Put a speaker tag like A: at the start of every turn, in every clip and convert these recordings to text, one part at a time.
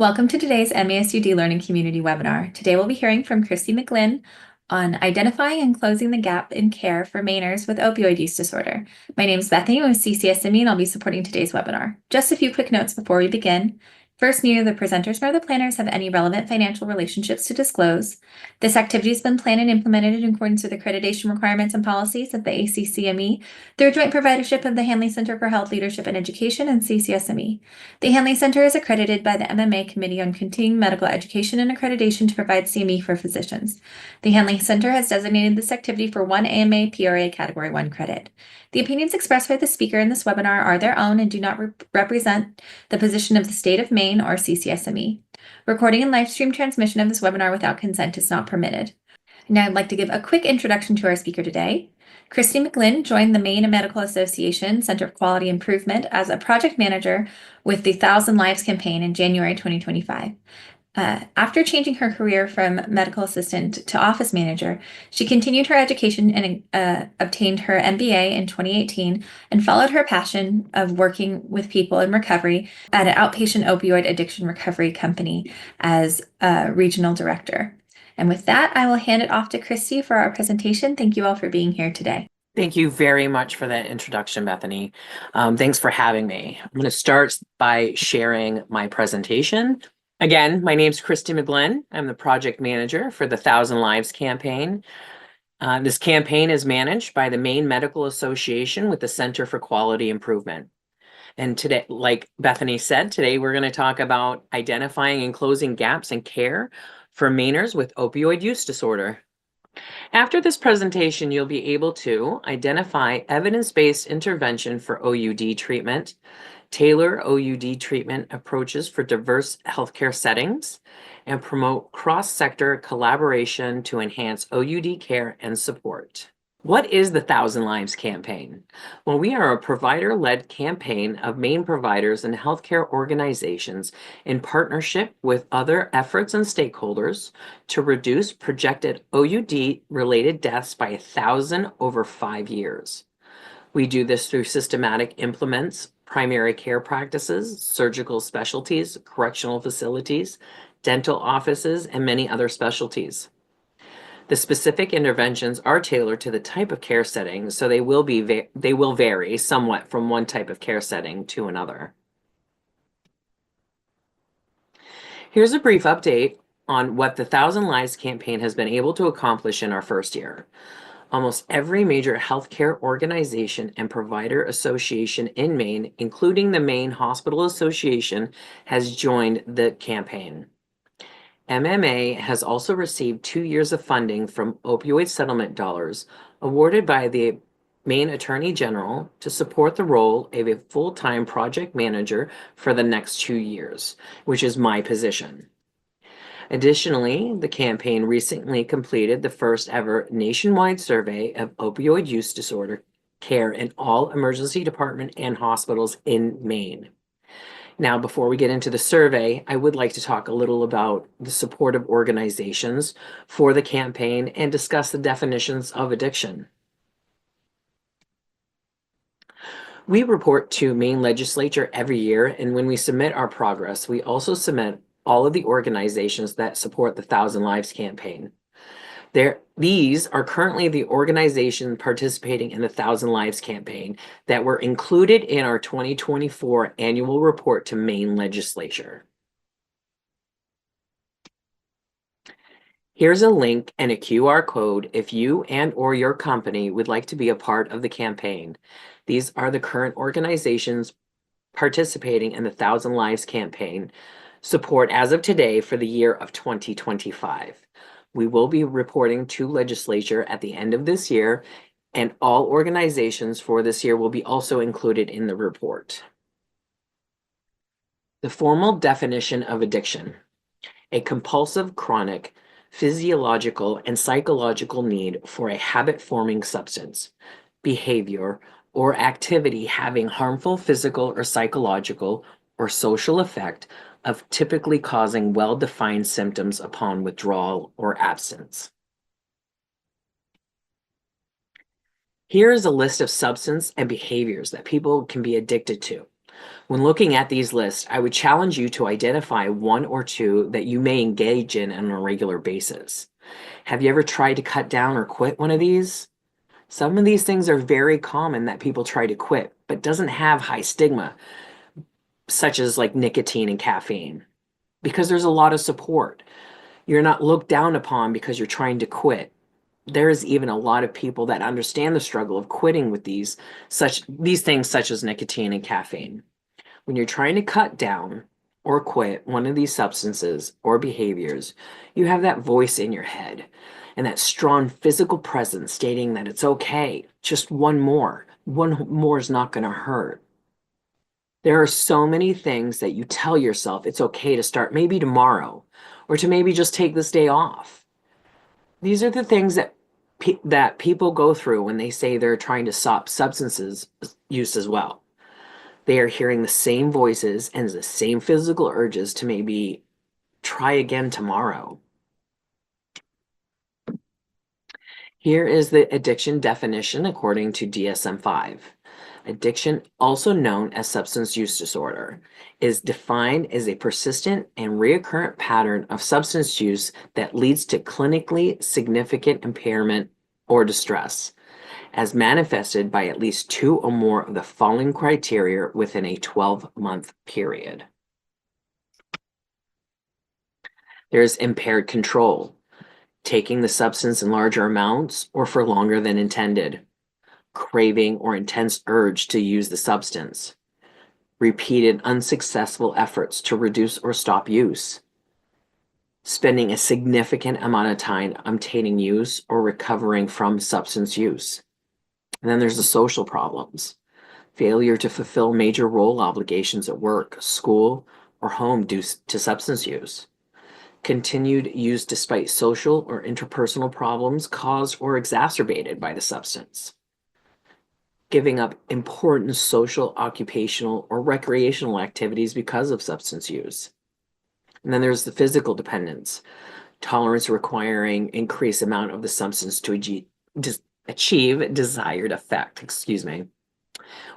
A: Welcome to today's MASUD Learning Community webinar. Today we'll be hearing from Christy McGlynn on identifying and closing the gap in care for Mainers with opioid use disorder. My name is Bethany with CCSME and I'll be supporting today's webinar. Just a few quick notes before we begin. First, neither the presenters nor the planners have any relevant financial relationships to disclose. This activity has been planned and implemented in accordance with accreditation requirements and policies of the ACCME through a joint providership of the Hanley Center for Health Leadership and Education and CCSME. The Hanley Center is accredited by the MMA Committee on Continuing Medical Education and Accreditation to provide CME for physicians. The Hanley Center has designated this activity for one AMA PRA Category 1 credit. The opinions expressed by the speaker in this webinar are their own and do not represent the position of the state of Maine or CCSME. Recording and live stream transmission of this webinar without consent is not permitted. Now I'd like to give a quick introduction to our speaker today. Christy McGlynn joined the Maine Medical Association Center for Quality Improvement as a project manager with the 1,000 Lives campaign in January 2025. After changing her career from medical assistant to office manager, she continued her education and obtained her MBA in 2018 and followed her passion of working with people in recovery at an outpatient opioid addiction recovery company as a regional director. And with that, I will hand it off to Christy for our presentation. Thank you all for being here today.
B: Thank you very much for that introduction, Bethany. Thanks for having me. I'm going to start by sharing my presentation. Again, my name's Christy McGlynn. I'm the project manager for the 1,000 Lives campaign. This campaign is managed by the Maine Medical Association with the Center for Quality Improvement. And today, like Bethany said, today we're going to talk about identifying and closing gaps in care for Mainers with opioid use disorder. After this presentation, you'll be able to identify evidence-based intervention for OUD treatment, tailor OUD treatment approaches for diverse healthcare settings, and promote cross-sector collaboration to enhance OUD care and support. What is the 1,000 Lives campaign? Well, we are a provider-led campaign of Maine providers and healthcare organizations in partnership with other efforts and stakeholders to reduce projected OUD-related deaths by 1,000 over 5 years. We do this through systematic implements, primary care practices, surgical specialties, correctional facilities, dental offices, and many other specialties. The specific interventions are tailored to the type of care setting, so they will vary somewhat from one type of care setting to another. Here's a brief update on what the 1,000 Lives campaign has been able to accomplish in our first year. Almost every major healthcare organization and provider association in Maine, including the Maine Hospital Association, has joined the campaign. MMA has also received 2 years of funding from opioid settlement dollars awarded by the Maine Attorney General to support the role of a full-time project manager for the next 2 years, which is my position. Additionally, the campaign recently completed the first ever nationwide survey of opioid use disorder care in all emergency department and hospitals in Maine. Now, before we get into the survey, I would like to talk a little about the supportive organizations for the campaign and discuss the definitions of addiction. We report to Maine legislature every year, and when we submit our progress, we also submit all of the organizations that support the 1,000 Lives campaign. These are currently the organizations participating in the 1,000 Lives campaign that were included in our 2024 annual report to Maine legislature. Here's a link and a QR code if you and/or your company would like to be a part of the campaign. These are the current organizations participating in the 1,000 Lives campaign support as of today for the year of 2025. We will be reporting to legislature at the end of this year, and all organizations for this year will be also included in the report. The formal definition of addiction: a compulsive, chronic, physiological, and psychological need for a habit-forming substance, behavior, or activity having harmful physical or psychological or social effect of typically causing well-defined symptoms upon withdrawal or absence. Here is a list of substance and behaviors that people can be addicted to. When looking at these lists, I would challenge you to identify one or two that you may engage in on a regular basis. Have you ever tried to cut down or quit one of these? Some of these things are very common that people try to quit, but doesn't have high stigma, such as like nicotine and caffeine, because there's a lot of support. You're not looked down upon because you're trying to quit. There is even a lot of people that understand the struggle of quitting with these things such as nicotine and caffeine. When you're trying to cut down or quit one of these substances or behaviors, you have that voice in your head and that strong physical presence stating that it's okay, just one more. One more is not going to hurt. There are so many things that you tell yourself it's okay to start maybe tomorrow or to maybe just take this day off. These are the things that people go through when they say they're trying to stop substances use as well. They are hearing the same voices and the same physical urges to maybe try again tomorrow. Here is the addiction definition according to DSM-5. Addiction, also known as substance use disorder, is defined as a persistent and recurrent pattern of substance use that leads to clinically significant impairment or distress, as manifested by at least two or more of the following criteria within a 12-month period. There's impaired control, taking the substance in larger amounts or for longer than intended, craving or intense urge to use the substance, repeated unsuccessful efforts to reduce or stop use, spending a significant amount of time obtaining use or recovering from substance use. And then there's the social problems, failure to fulfill major role obligations at work, school, or home due to substance use, continued use despite social or interpersonal problems caused or exacerbated by the substance, giving up important social, occupational, or recreational activities because of substance use. And then there's the physical dependence, tolerance requiring increased amount of the substance to achieve desired effect,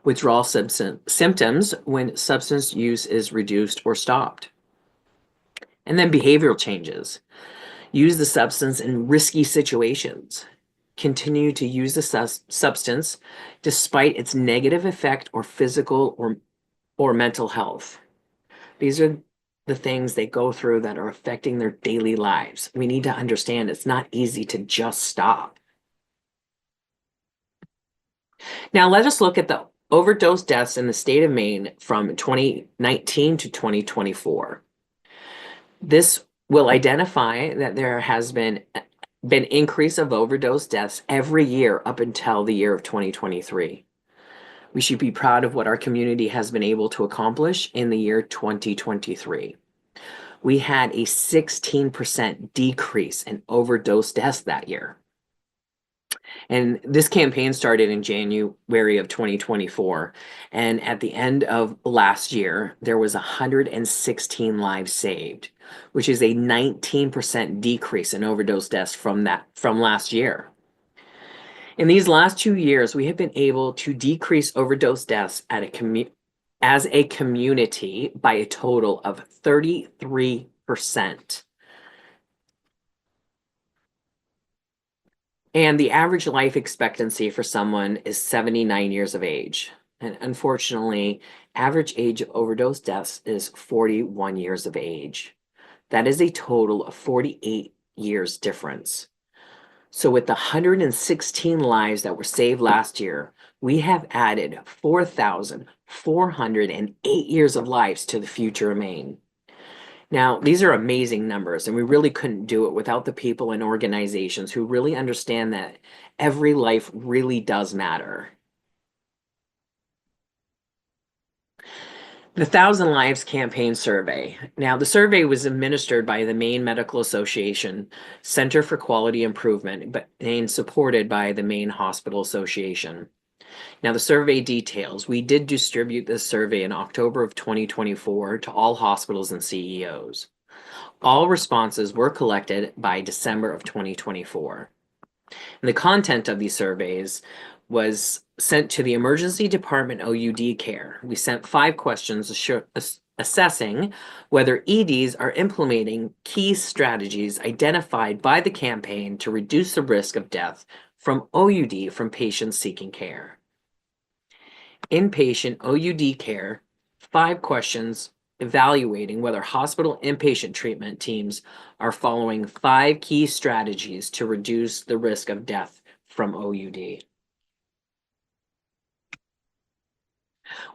B: withdrawal symptoms when substance use is reduced or stopped. And then behavioral changes, use the substance in risky situations, continue to use the substance despite its negative effect or physical or mental health. These are the things they go through that are affecting their daily lives. We need to understand it's not easy to just stop. Now let us look at the overdose deaths in the state of Maine from 2019 to 2024. This will identify that there has been increase of overdose deaths every year up until the year of 2023. We should be proud of what our community has been able to accomplish in the year 2023. We had a 16% decrease in overdose deaths that year. And this campaign started in January of 2024. And at the end of last year, there was 116 lives saved, which is a 19% decrease in overdose deaths from last year. In these last 2 years, we have been able to decrease overdose deaths as a community by a total of 33%. And the average life expectancy for someone is 79 years of age. And unfortunately, average age of overdose deaths is 41 years of age. That is a total of 48 years difference. So with the 116 lives that were saved last year, we have added 4,408 years of lives to the future of Maine. Now, these are amazing numbers, and we really couldn't do it without the people and organizations who really understand that every life really does matter. The 1,000 Lives Campaign Survey. Now, the survey was administered by the Maine Medical Association Center for Quality Improvement, and supported by the Maine Hospital Association. Now, the survey details. We did distribute this survey in October of 2024 to all hospitals and CEOs. All responses were collected by December of 2024. And the content of these surveys was sent to the emergency department OUD care. We sent 5 questions assessing whether EDs are implementing key strategies identified by the campaign to reduce the risk of death from OUD from patients seeking care. Inpatient OUD care, 5 questions evaluating whether hospital inpatient treatment teams are following 5 key strategies to reduce the risk of death from OUD.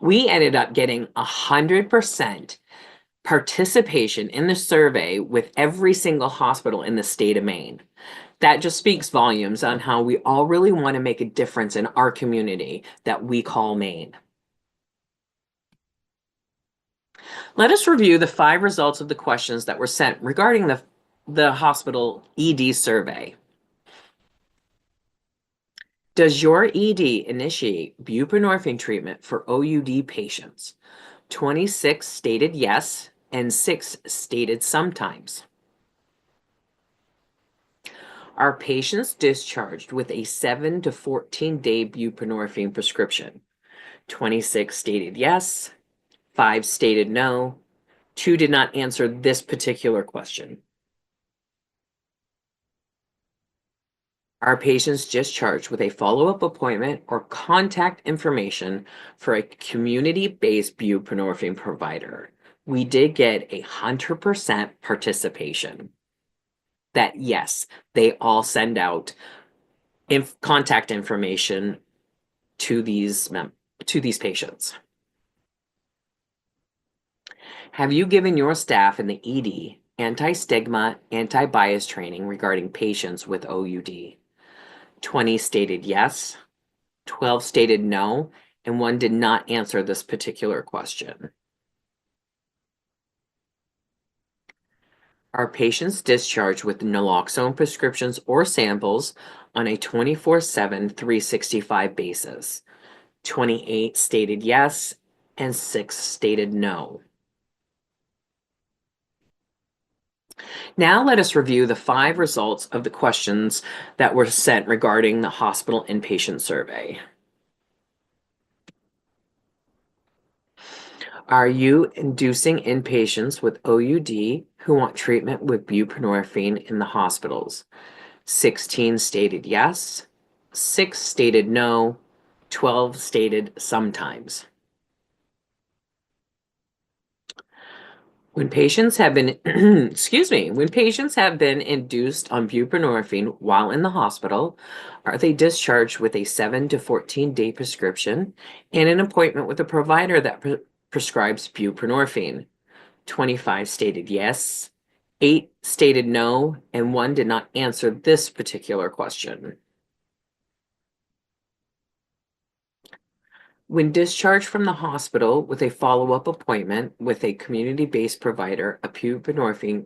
B: We ended up getting 100% participation in the survey with every single hospital in the state of Maine. That just speaks volumes on how we all really want to make a difference in our community that we call Maine. Let us review the 5 results of the questions that were sent regarding the hospital ED survey. Does your ED initiate buprenorphine treatment for OUD patients? 26 stated yes, and 6 stated sometimes. Are patients discharged with a 7 to 14-day buprenorphine prescription? 26 stated yes, 5 stated no, 2 did not answer this particular question. Are patients discharged with a follow-up appointment or contact information for a community-based buprenorphine provider? We did get 100% participation. That yes, they all send out contact information to these patients. Have you given your staff in the ED anti-stigma, anti-bias training regarding patients with OUD? 20 stated yes, 12 stated no, and 1 did not answer this particular question. Are patients discharged with naloxone prescriptions or samples on a 24/7, 365 basis? 28 stated yes, and 6 stated no. Now let us review the 5 results of the questions that were sent regarding the hospital inpatient survey. Are you inducing inpatients with OUD who want treatment with buprenorphine in the hospitals? 16 stated yes, 6 stated no, 12 stated sometimes. When patients have been, when patients have been induced on buprenorphine while in the hospital, are they discharged with a 7 to 14-day prescription and an appointment with a provider that prescribes buprenorphine? 25 stated yes, 8 stated no, and 1 did not answer this particular question. When discharged from the hospital with a follow-up appointment with a community-based provider of buprenorphine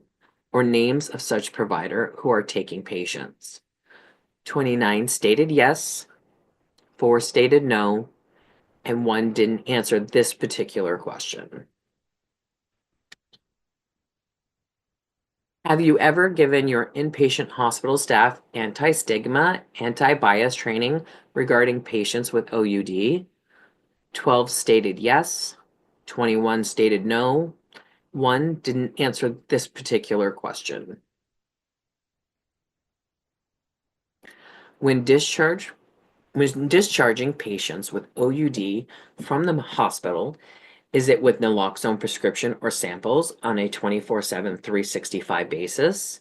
B: or names of such provider who are taking patients. 29 stated yes, 4 stated no, and 1 didn't answer this particular question. Have you ever given your inpatient hospital staff anti-stigma, anti-bias training regarding patients with OUD? 12 stated yes, 21 stated no, 1 didn't answer this particular question. When discharging patients with OUD from the hospital, is it with naloxone prescription or samples on a 24/7, 365 basis?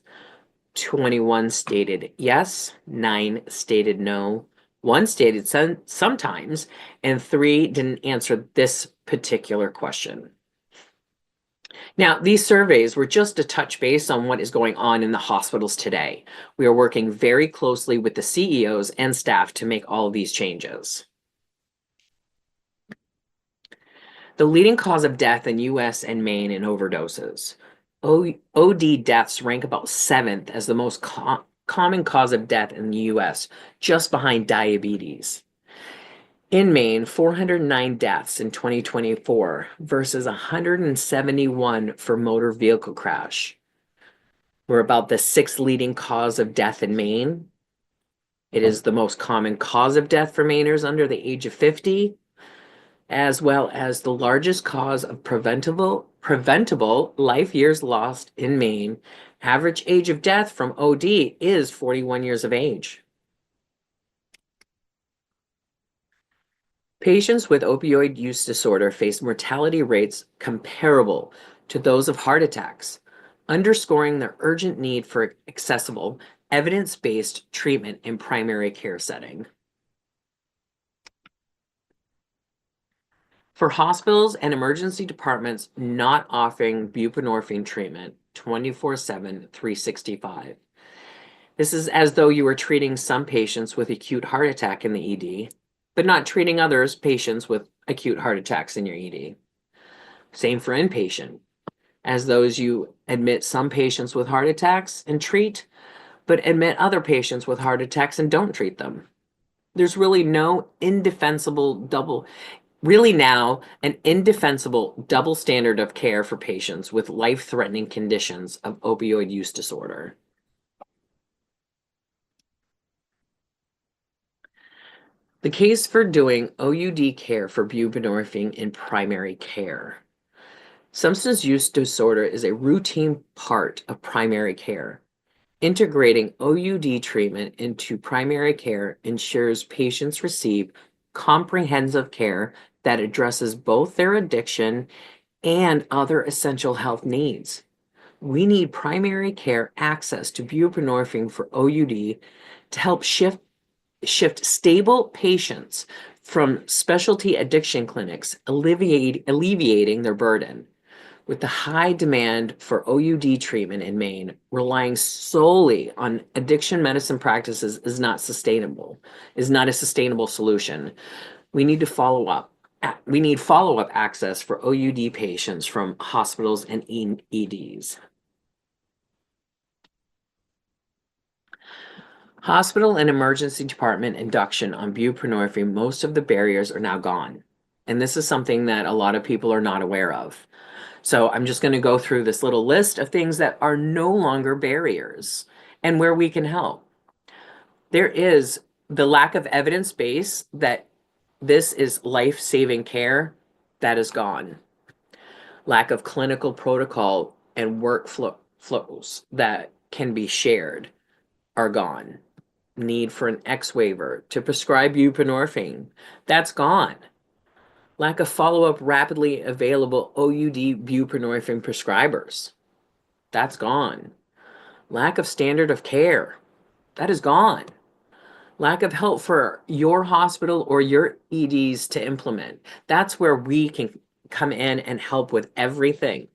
B: 21 stated yes, 9 stated no, 1 stated sometimes, and 3 didn't answer this particular question. Now, these surveys were just a touch base on what is going on in the hospitals today. We are working very closely with the CEOs and staff to make all of these changes. The leading cause of death in US and Maine in overdoses. OD deaths rank about 7th as the most common cause of death in the US, just behind diabetes. In Maine, 409 deaths in 2024 versus 171 for motor vehicle crash. We're about the 6th leading cause of death in Maine. It is the most common cause of death for Mainers under the age of 50, as well as the largest cause of preventable life years lost in Maine. Average age of death from OD is 41 years of age. Patients with opioid use disorder face mortality rates comparable to those of heart attacks, underscoring the urgent need for accessible, evidence-based treatment in primary care setting. For hospitals and emergency departments not offering buprenorphine treatment 24/7, 365. This is as though you were treating some patients with acute heart attack in the ED, but not treating others patients with acute heart attacks in your ED. Same for inpatient, as those you admit some patients with heart attacks and treat, but admit other patients with heart attacks and don't treat them. There's really no indefensible double Really now, an indefensible double standard of care for patients with life-threatening conditions of opioid use disorder. The case for doing OUD care for buprenorphine in primary care. Substance use disorder is a routine part of primary care. Integrating OUD treatment into primary care ensures patients receive comprehensive care that addresses both their addiction and other essential health needs. We need primary care access to buprenorphine for OUD to help shift stable patients from specialty addiction clinics, alleviating their burden. With the high demand for OUD treatment in Maine, relying solely on addiction medicine practices is not a sustainable solution. We need to follow up. We need follow-up access for OUD patients from hospitals and EDs. Hospital and emergency department induction on buprenorphine, most of the barriers are now gone. And this is something that a lot of people are not aware of. So I'm just going to go through this little list of things that are no longer barriers and where we can help. There is the lack of evidence base that this is life-saving care that is gone. Lack of clinical protocol and workflows that can be shared are gone. Need for an X waiver to prescribe buprenorphine, that's gone. Lack of follow-up rapidly available OUD buprenorphine prescribers, that's gone. Lack of standard of care, that is gone. Lack of help for your hospital or your EDs to implement, that's where we can come in and help with everything.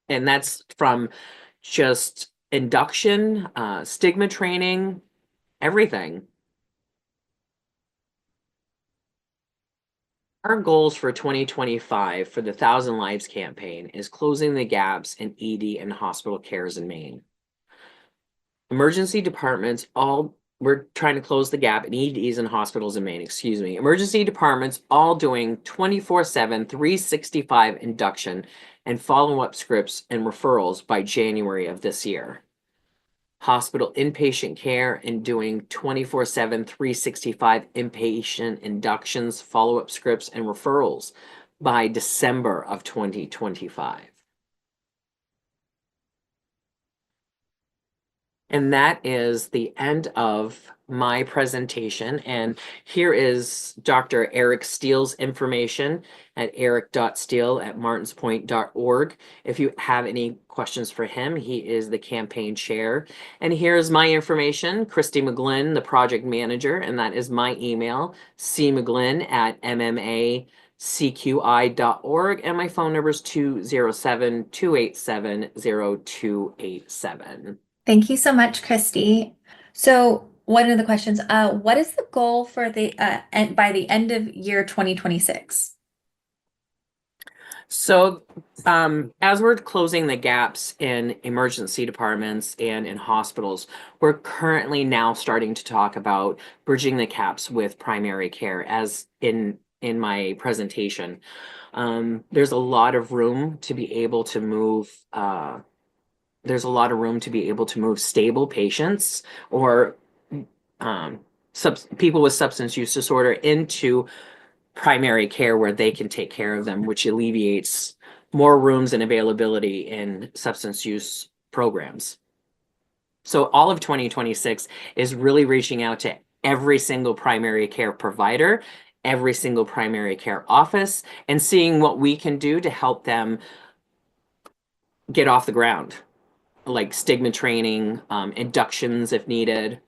B: And that's from just induction, stigma training, everything. Our goals for 2025 for the Thousand Lives campaign is closing the gaps in ED and hospital cares in Maine. Emergency departments we're trying to close the gap in EDs and hospitals in Maine, excuse me. Emergency departments all doing 24/7, 365 induction and follow-up scripts and referrals by January of this year. Hospital inpatient care and doing 24/7, 365 inpatient inductions, follow-up scripts, and referrals by December of 2025. And that is the end of my presentation. And here is Dr. Eric Steele's information at eric.steele@martinspoint.org. If you have any questions for him, he is the campaign chair. And here's my information, Christy McGlynn, the project manager, and that is my email, cmcglynn@mmacqi.org, and my phone number is 207-287-0287.
A: Thank you so much, Christy. So one of the questions, what is the goal for the by the end of year 2026?
B: So, as we're closing the gaps in emergency departments and in hospitals, we're currently now starting to talk about bridging the gaps with primary care, as in my presentation. There's a lot of room to be able to move. There's a lot of room to be able to move stable patients or people with substance use disorder into primary care where they can take care of them, which alleviates more rooms and availability in substance use programs. So all of 2026 is really reaching out to every single primary care provider, every single primary care office, and seeing what we can do to help them get off the ground, like stigma training, inductions if needed,